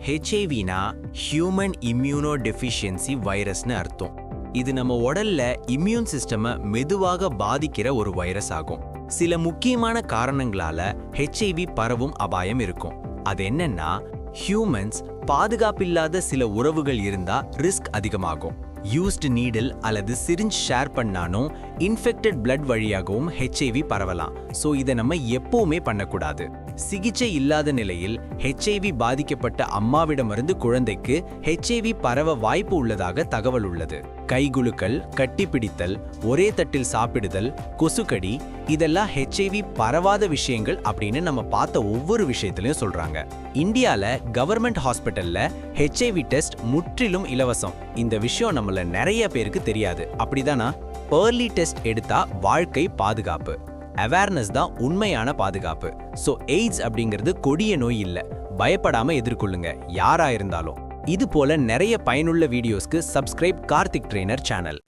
ஹெச்ஐவினா human இம்யூனோடெஃபிஷியன்சி வைரஸ்னு அர்த்தம். இது நம்ம உடல்ல இம்யூன் சிஸ்டமை மெதுவாக பாதிக்கிற ஒரு வைரஸ் ஆகும். சில முக்கியமான காரணங்களால ஹெச்ஐவி பரவும் அபாயம் இருக்கும். அது என்னன்னா, ஹியூமன்ஸ் பாதுகாப்பில்லாத சில உறவுகள் இருந்தா ரிஸ்க் அதிகமாகும். யூஸ்டு நீடில் அல்லது சிரிஞ்ச் ஷேர் பண்ணாலும் இன்ஃபெக்டட் பிளட் வழியாகவும் ஹெச்ஐவி பரவலாம். ஸோ இதை நம்ம எப்பவுமே பண்ணக்கூடாது. சிகிச்சை இல்லாத நிலையில் ஹெச்ஐவி பாதிக்கப்பட்ட அம்மாவிடமிருந்து குழந்தைக்கு ஹெச்ஐவி பரவ வாய்ப்பு உள்ளதாக தகவல் உள்ளது. கைகுலுக்கல், கட்டிப்பிடித்தல், ஒரே தட்டில் சாப்பிடுதல், கொசுக்கடி இதெல்லாம் ஹெச்ஐவி பரவாத விஷயங்கள் அப்படின்னு நம்ம பார்த்த ஒவ்வொரு விஷயத்திலையும் சொல்றாங்க. இந்தியால கவர்மெண்ட் ஹாஸ்பிட்டல்ல ஹெச்ஐவி டெஸ்ட் முற்றிலும் இலவசம். இந்த விஷயம் நம்மள நிறைய பேருக்கு தெரியாது. அப்படிதானா? ஏர்லி டெஸ்ட் எடுத்தா வாழ்க்கை பாதுகாப்பு. அவேர்னஸ் தான் உண்மையான பாதுகாப்பு. ஸோ எய்ட்ஸ் அப்படிங்கிறது கொடிய நோய் இல்ல. பயப்படாம எதிர்கொள்ளுங்க, யாரா இருந்தாலும். இது போல நிறைய பயனுள்ள வீடியோஸ்க்கு சப்ஸ்கிரைப் கார்த்திக் ட்ரெய்னர் சேனல்.